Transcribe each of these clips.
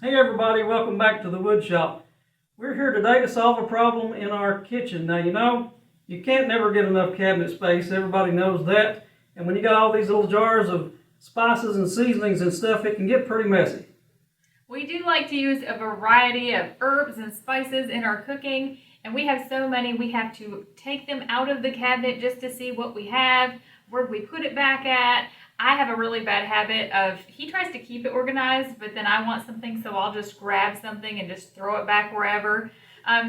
Hey everybody, welcome back to the wood shop. We're here today to solve a problem in our kitchen. Now you can't never get enough cabinet space, everybody knows that. And when you got all these little jars of spices and seasonings and stuff, it can get pretty messy. We do like to use a variety of herbs and spices in our cooking, and we have so many we have to take them out of the cabinet just to see what we have, where we put it back at. I have a really bad habit of, he tries to keep it organized, but then I want something, so I'll just grab something and just throw it back wherever.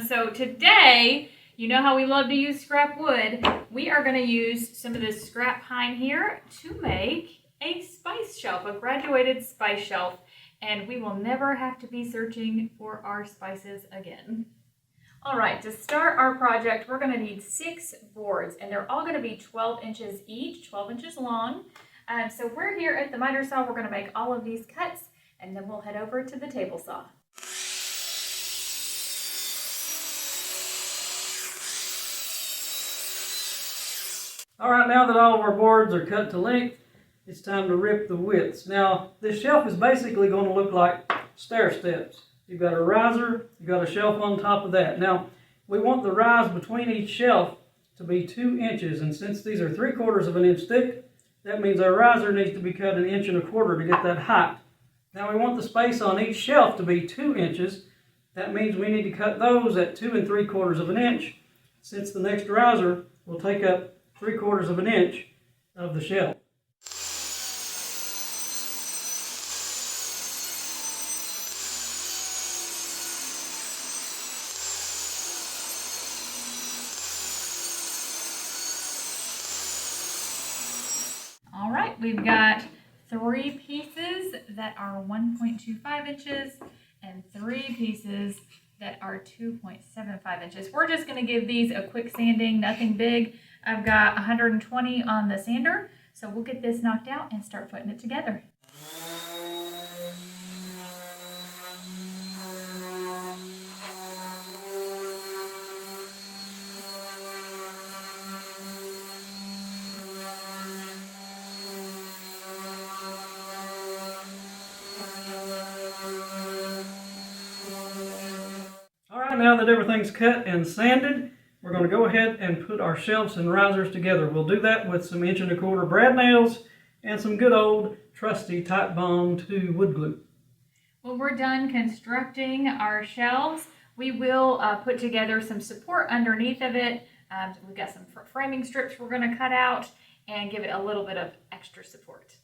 So today, you know how we love to use scrap wood. We are going to use some of this scrap pine here to make a spice shelf, a graduated spice shelf, and we will never have to be searching for our spices again. All right, to start our project, we're going to need 6 boards, and they're all going to be 12 inches each, 12 inches long. So we're here at the miter saw. We're going to make all of these cuts, and then we'll head over to the table saw. All right, now that all of our boards are cut to length, it's time to rip the widths. Now, this shelf is basically going to look like stair steps. You've got a riser, you've got a shelf on top of that. Now, we want the rise between each shelf to be 2 inches, and since these are 3/4 of an inch thick, that means our riser needs to be cut 1 1/4 to get that height. Now we want the space on each shelf to be 2 inches. That means we need to cut those at 2 3/4 of an inch, since the next riser will take up 3/4 of an inch of the shelf. All right, we've got 3 pieces that are 1.25 inches and 3 pieces that are 2.75 inches. We're just going to give these a quick sanding, nothing big. I've got 120 on the sander, so we'll get this knocked out and start putting it together. Now that everything's cut and sanded, we're going to go ahead and put our shelves and risers together. We'll do that with some 1 1/4 brad nails and some good old trusty Titebond 2 wood glue. When we're done constructing our shelves, we will put together some support underneath of it. We've got some framing strips we're going to cut out and give it a little bit of extra support.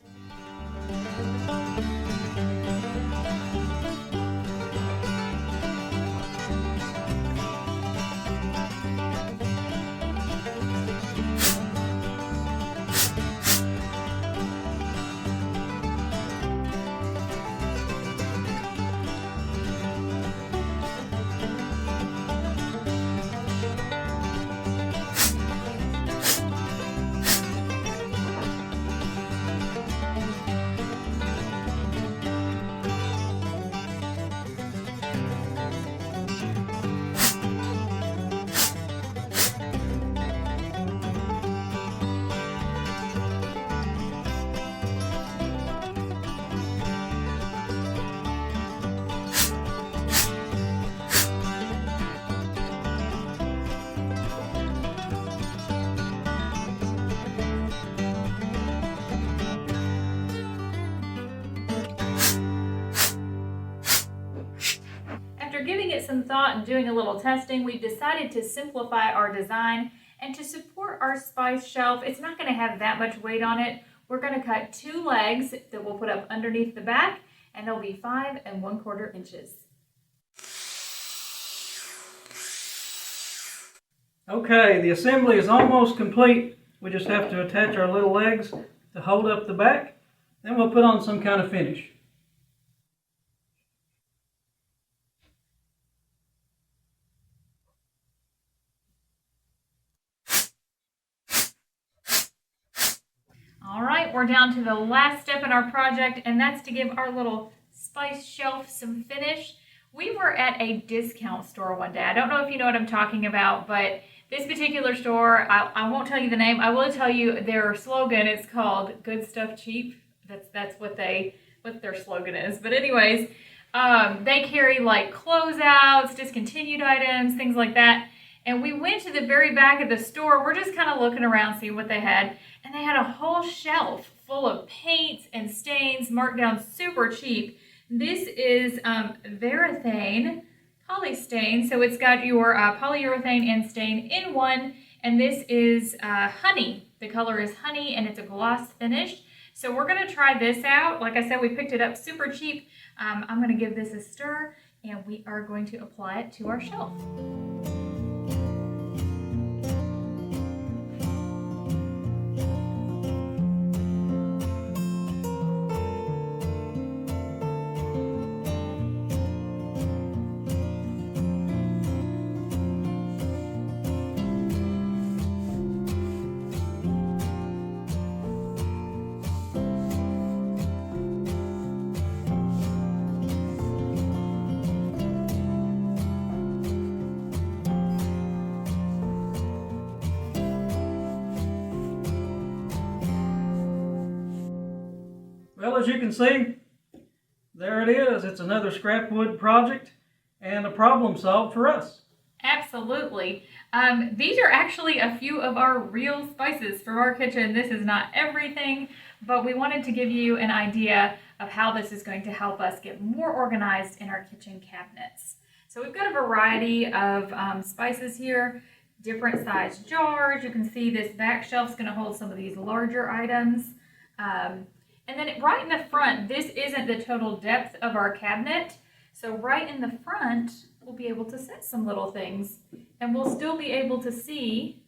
After giving it some thought and doing a little testing, we've decided to simplify our design, and to support our spice shelf, it's not going to have that much weight on it. We're going to cut 2 legs that we'll put up underneath the back, and they'll be 5 1/4 inches. Okay, the assembly is almost complete. We just have to attach our little legs to hold up the back. Then we'll put on some kind of finish. All right, we're down to the last step in our project, and that's to give our little spice shelf some finish. We were at a discount store one day. I don't know if you know what I'm talking about, but this particular store, I won't tell you the name. I will tell you their slogan. It's called "Good Stuff Cheap." That's what their slogan is. But anyways, They carry like closeouts, discontinued items, things like that. And we went to the very back of the store. We're just kind of looking around, seeing what they had. And they had a whole shelf full of paints and stains marked down super cheap. This is Varathane polystain. So it's got your polyurethane and stain in one. And this is honey. The color is honey and it's a gloss finish. So we're going to try this out. Like I said, we picked it up super cheap. I'm going to give this a stir and we are going to apply it to our shelf. Well, as you can see, there it is. It's another scrap wood project and a problem solved for us. Absolutely. These are actually a few of our real spices from our kitchen. This is not everything, but we wanted to give you an idea of how this is going to help us get more organized in our kitchen cabinets. So we've got a variety of spices here, different size jars. You can see this back shelf is going to hold some of these larger items. And then right in the front, this isn't the total depth of our cabinet. So right in the front, we'll be able to set some little things and we'll still be able to see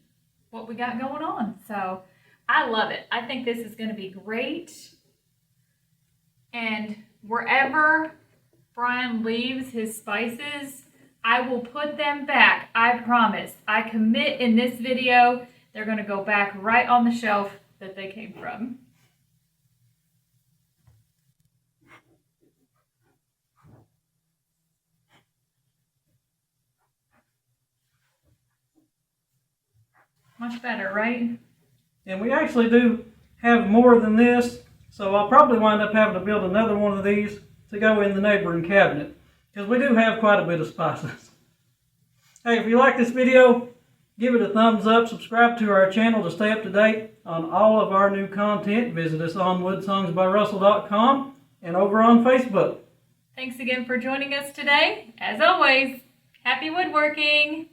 what we got going on. So I love it. I think this is going to be great. And wherever Bryan leaves his spices, I will put them back. I promise. I commit in this video, they're going to go back right on the shelf that they came from. Much better, right? And we actually do have more than this, so I'll probably wind up having to build another one of these to go in the neighboring cabinet, because we do have quite a bit of spices. Hey, if you like this video, give it a thumbs up, subscribe to our channel to stay up to date on all of our new content. Visit us on woodsongsbyrussell.com and over on Facebook. Thanks again for joining us today. As always, happy woodworking!